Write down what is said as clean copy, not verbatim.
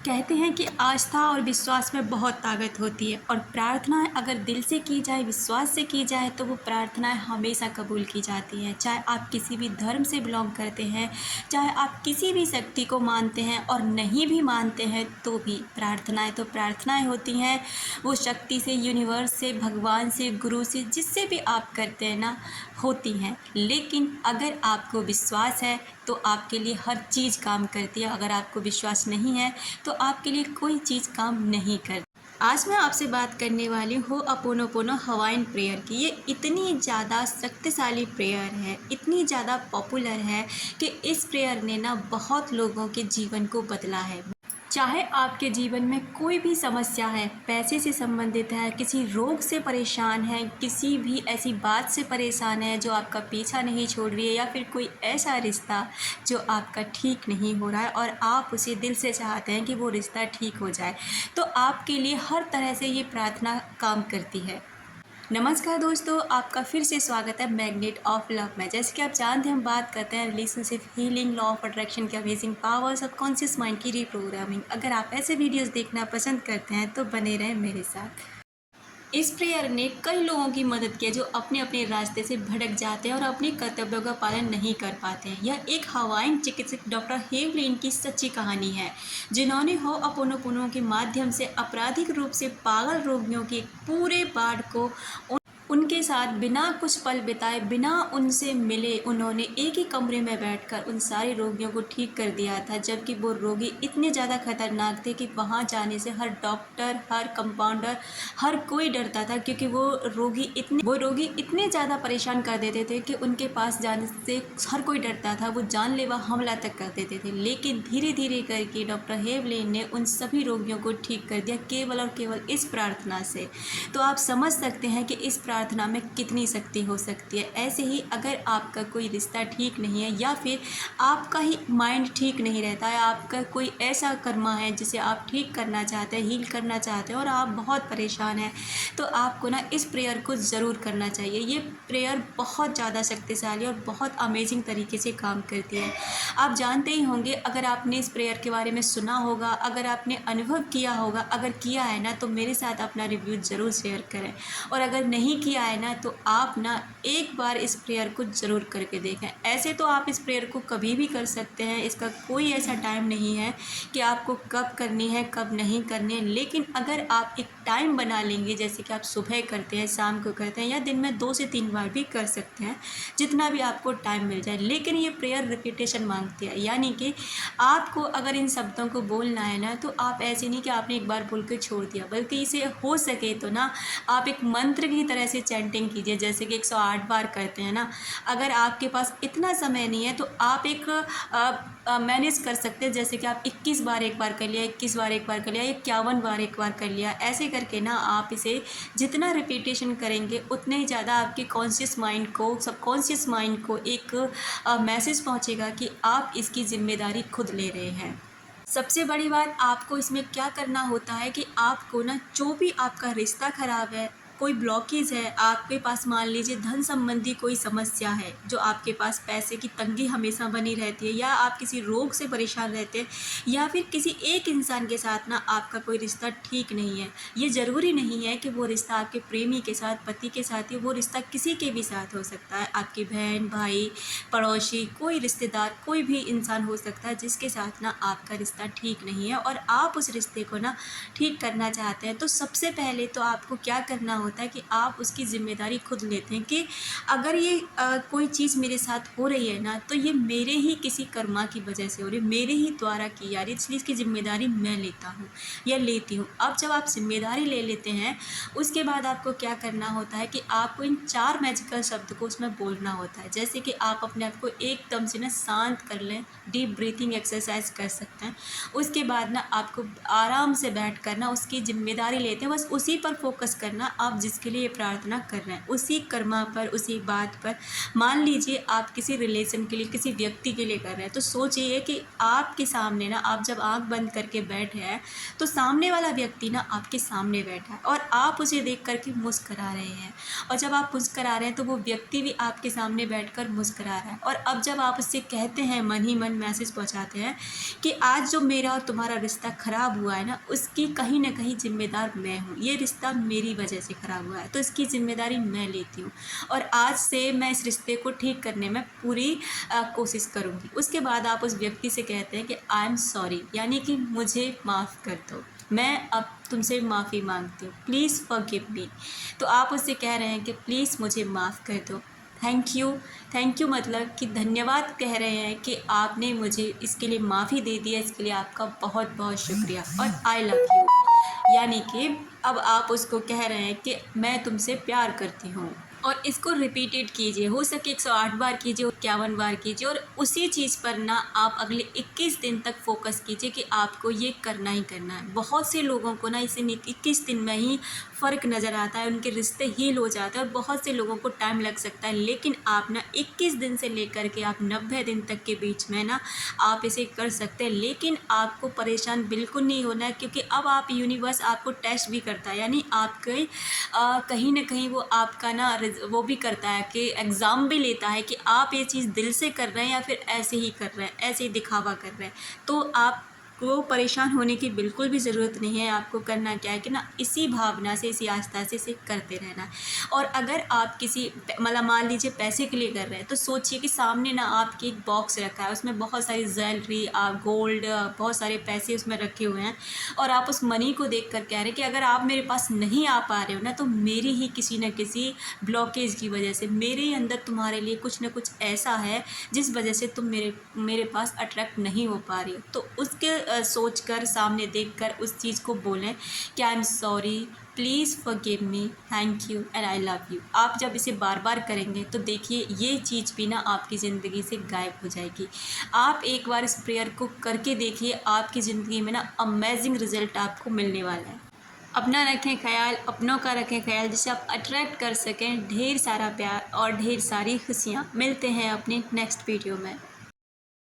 कहते हैं कि आस्था और विश्वास में बहुत ताकत होती है और प्रार्थनाएं अगर दिल से की जाए, विश्वास से की जाए तो वो प्रार्थनाएं हमेशा कबूल की जाती हैं। चाहे आप किसी भी धर्म से बिलोंग करते हैं, चाहे आप किसी भी शक्ति को मानते हैं और नहीं भी मानते हैं, तो भी प्रार्थनाएं तो प्रार्थनाएं होती हैं। वो शक्ति से, यूनिवर्स से, भगवान से, गुरु से, जिससे भी आप करते हैं ना, होती हैं। लेकिन अगर आपको विश्वास है तो आपके लिए हर चीज़ काम करती है। अगर आपको विश्वास नहीं है तो आपके लिए कोई चीज़ काम नहीं करती। आज मैं आपसे बात करने वाली हूँ अपोनोपोनो हवाइन प्रेयर की। ये इतनी ज़्यादा शक्तिशाली प्रेयर है, इतनी ज़्यादा पॉपुलर है कि इस प्रेयर ने ना बहुत लोगों के जीवन को बदला है। चाहे आपके जीवन में कोई भी समस्या है, पैसे से संबंधित है, किसी रोग से परेशान है, किसी भी ऐसी बात से परेशान है जो आपका पीछा नहीं छोड़ रही है, या फिर कोई ऐसा रिश्ता जो आपका ठीक नहीं हो रहा है और आप उसे दिल से चाहते हैं कि वो रिश्ता ठीक हो जाए, तो आपके लिए हर तरह से ये प्रार्थना काम करती है। नमस्कार दोस्तों, आपका फिर से स्वागत है मैग्नेट ऑफ लव में। जैसे कि आप जानते हैं, हम बात करते हैं relationship healing, law of attraction के अमेजिंग पावर, सबकॉन्शियस माइंड की रीप्रोग्रामिंग। अगर आप ऐसे वीडियोस देखना पसंद करते हैं तो बने रहें मेरे साथ। इस प्रेयर ने कई लोगों की मदद की है जो अपने अपने रास्ते से भटक जाते हैं और अपने कर्तव्यों का पालन नहीं कर पाते हैं। यह एक हवाइन चिकित्सक डॉक्टर हेवलिन की सच्ची कहानी है, जिन्होंने होअपोनोपोनो के माध्यम से आपराधिक रूप से पागल रोगियों के पूरे बाढ़ को उनके साथ बिना कुछ पल बिताए, बिना उनसे मिले, उन्होंने एक ही कमरे में बैठकर उन सारे रोगियों को ठीक कर दिया था। जबकि वो रोगी इतने ज़्यादा खतरनाक थे कि वहाँ जाने से हर डॉक्टर, हर कंपाउंडर, हर कोई डरता था, क्योंकि वो रोगी इतने ज़्यादा परेशान कर देते थे कि उनके पास जाने से हर कोई डरता था। वो जानलेवा हमला तक कर देते थे। लेकिन धीरे धीरे करके डॉक्टर हेवलेन ने उन सभी रोगियों को ठीक कर दिया, केवल और केवल इस प्रार्थना से। तो आप समझ सकते हैं कि इस प्रार्थना में कितनी शक्ति हो सकती है। ऐसे ही अगर आपका कोई रिश्ता ठीक नहीं है, या फिर आपका ही माइंड ठीक नहीं रहता है, आपका कोई ऐसा कर्मा है जिसे आप ठीक करना चाहते हैं, हील करना चाहते हैं और आप बहुत परेशान हैं, तो आपको ना इस प्रेयर को ज़रूर करना चाहिए। ये प्रेयर बहुत ज़्यादा शक्तिशाली और बहुत अमेजिंग तरीके से काम करती है। आप जानते ही होंगे, अगर आपने इस प्रेयर के बारे में सुना होगा, अगर आपने अनुभव किया होगा, अगर किया है ना तो मेरे साथ अपना रिव्यू ज़रूर शेयर करें, और अगर नहीं किया है ना तो आप ना एक बार इस प्रेयर को ज़रूर करके देखें। ऐसे तो आप इस प्रेयर को कभी भी कर सकते हैं, इसका कोई ऐसा टाइम नहीं है कि आपको कब करनी है कब नहीं करनी है। लेकिन अगर आप एक टाइम बना लेंगे, जैसे कि आप सुबह करते हैं, शाम को करते हैं, या दिन में 2 से 3 बार भी कर सकते हैं, जितना भी आपको टाइम मिल जाए। लेकिन ये प्रेयर रिपीटेशन मांगती है, यानी कि आपको अगर इन शब्दों को बोलना है ना, तो आप ऐसे नहीं कि आपने एक बार बोल के छोड़ दिया, बल्कि इसे हो सके तो ना आप एक मंत्र की तरह से चैंटिंग कीजिए, जैसे कि 108 बार करते हैं ना। अगर आपके पास इतना समय नहीं है तो आप एक मैनेज कर सकते हैं, जैसे कि आप 21 बार एक बार कर लिया, 21 बार एक बार कर लिया, 51 बार एक बार कर लिया। ऐसे करके ना आप इसे जितना रिपीटेशन करेंगे उतने ही ज़्यादा आपके कॉन्शियस माइंड को, सबकॉन्शियस माइंड को एक मैसेज पहुंचेगा कि आप इसकी जिम्मेदारी खुद ले रहे हैं। सबसे बड़ी बात आपको इसमें क्या करना होता है कि आपको ना, जो भी आपका रिश्ता ख़राब है, कोई ब्लॉकेज है आपके पास, मान लीजिए धन संबंधी कोई समस्या है, जो आपके पास पैसे की तंगी हमेशा बनी रहती है, या आप किसी रोग से परेशान रहते हैं, या फिर किसी एक इंसान के साथ ना आपका कोई रिश्ता ठीक नहीं है। ये ज़रूरी नहीं है कि वो रिश्ता आपके प्रेमी के साथ, पति के साथ ही, वो रिश्ता किसी के भी साथ हो सकता है। आपकी बहन, भाई, पड़ोसी, कोई रिश्तेदार, कोई भी इंसान हो सकता है जिसके साथ ना आपका रिश्ता ठीक नहीं है और आप उस रिश्ते को ना ठीक करना चाहते हैं। तो सबसे पहले तो आपको क्या करना होता है कि आप उसकी ज़िम्मेदारी खुद लेते हैं कि अगर ये कोई चीज़ मेरे साथ हो रही है ना, तो ये मेरे ही किसी कर्मा की वजह से हो रही है, मेरे ही द्वारा की जा रही है, इसलिए इसकी ज़िम्मेदारी मैं लेता हूँ या लेती हूँ। अब जब आप ज़िम्मेदारी ले लेते हैं, उसके बाद आपको क्या करना होता है कि आपको इन 4 मैजिकल शब्द को उसमें बोलना होता है। जैसे कि आप अपने आप को एकदम से ना शांत कर लें, डीप ब्रीथिंग एक्सरसाइज कर सकते हैं। उसके बाद ना आपको आराम से बैठ कर ना उसकी ज़िम्मेदारी लेते हैं, बस उसी पर फोकस करना। आप आप जिसके लिए प्रार्थना कर रहे हैं उसी कर्मा पर, उसी बात पर, मान लीजिए आप किसी रिलेशन के लिए, किसी व्यक्ति के लिए कर रहे हैं, तो सोचिए कि आपके सामने ना, आप जब आँख बंद करके बैठे हैं तो सामने वाला व्यक्ति ना आपके सामने बैठा है और आप उसे देख करके मुस्करा रहे हैं, और जब आप मुस्करा रहे हैं तो वो व्यक्ति भी आपके सामने बैठकर मुस्करा रहा है। और अब जब आप उससे कहते हैं, मन ही मन मैसेज पहुंचाते हैं कि आज जो मेरा और तुम्हारा रिश्ता ख़राब हुआ है ना, उसकी कहीं ना कहीं जिम्मेदार मैं हूँ, ये रिश्ता मेरी वजह से ख़राब हुआ है तो इसकी जिम्मेदारी मैं लेती हूँ, और आज से मैं इस रिश्ते को ठीक करने में पूरी कोशिश करूँगी। उसके बाद आप उस व्यक्ति से कहते हैं कि आई एम सॉरी, यानी कि मुझे माफ़ कर दो, मैं अब तुमसे माफ़ी मांगती हूँ, प्लीज़ फॉरगिव मी। तो आप उससे कह रहे हैं कि प्लीज़ मुझे माफ़ कर दो, थैंक यू। थैंक यू मतलब कि धन्यवाद कह रहे हैं कि आपने मुझे इसके लिए माफ़ी दे दिया, इसके लिए आपका बहुत बहुत शुक्रिया, और आई लव यू, यानी कि अब आप उसको कह रहे हैं कि मैं तुमसे प्यार करती हूँ। और इसको रिपीटेड कीजिए, हो सके 108 बार कीजिए, 51 बार कीजिए, और उसी चीज़ पर ना आप अगले 21 दिन तक फोकस कीजिए कि आपको ये करना ही करना है। बहुत से लोगों को ना इसे 21 दिन में ही फ़र्क नज़र आता है, उनके रिश्ते हील हो जाते हैं, और बहुत से लोगों को टाइम लग सकता है, लेकिन आप ना 21 दिन से लेकर के आप 90 दिन तक के बीच में ना आप इसे कर सकते हैं। लेकिन आपको परेशान बिल्कुल नहीं होना है, क्योंकि अब आप यूनिवर्स आपको टेस्ट भी करता है, यानी आपके कहीं ना कहीं वो आपका ना वो भी करता है कि एग्ज़ाम भी लेता है कि आप ये चीज़ दिल से कर रहे हैं या फिर ऐसे ही कर रहे हैं, ऐसे ही दिखावा कर रहे हैं। तो आप को परेशान होने की बिल्कुल भी ज़रूरत नहीं है। आपको करना क्या है कि ना इसी भावना से, इसी आस्था से इसे करते रहना है। और अगर आप किसी मतलब मान लीजिए पैसे के लिए कर रहे हैं, तो सोचिए कि सामने ना आपके एक बॉक्स रखा है, उसमें बहुत सारी ज्वेलरी, गोल्ड, बहुत सारे पैसे उसमें रखे हुए हैं, और आप उस मनी को देख कर कह रहे हैं कि अगर आप मेरे पास नहीं आ पा रहे हो ना, तो मेरी ही किसी न किसी ब्लॉकेज की वजह से, मेरे ही अंदर तुम्हारे लिए कुछ न कुछ ऐसा है जिस वजह से तुम मेरे पास अट्रैक्ट नहीं हो पा रही हो। तो उसके सोच कर, सामने देख कर उस चीज़ को बोलें कि I am sorry, please forgive me, thank you and I love you. आप जब इसे बार बार करेंगे तो देखिए ये चीज़ भी ना आपकी ज़िंदगी से गायब हो जाएगी। आप एक बार इस प्रेयर को करके देखिए, आपकी ज़िंदगी में ना अमेजिंग रिज़ल्ट आपको मिलने वाला है। अपना रखें ख्याल, अपनों का रखें ख्याल, जिससे आप अट्रैक्ट कर सकें ढेर सारा प्यार और ढेर सारी खुशियाँ। मिलते हैं अपने नेक्स्ट वीडियो में।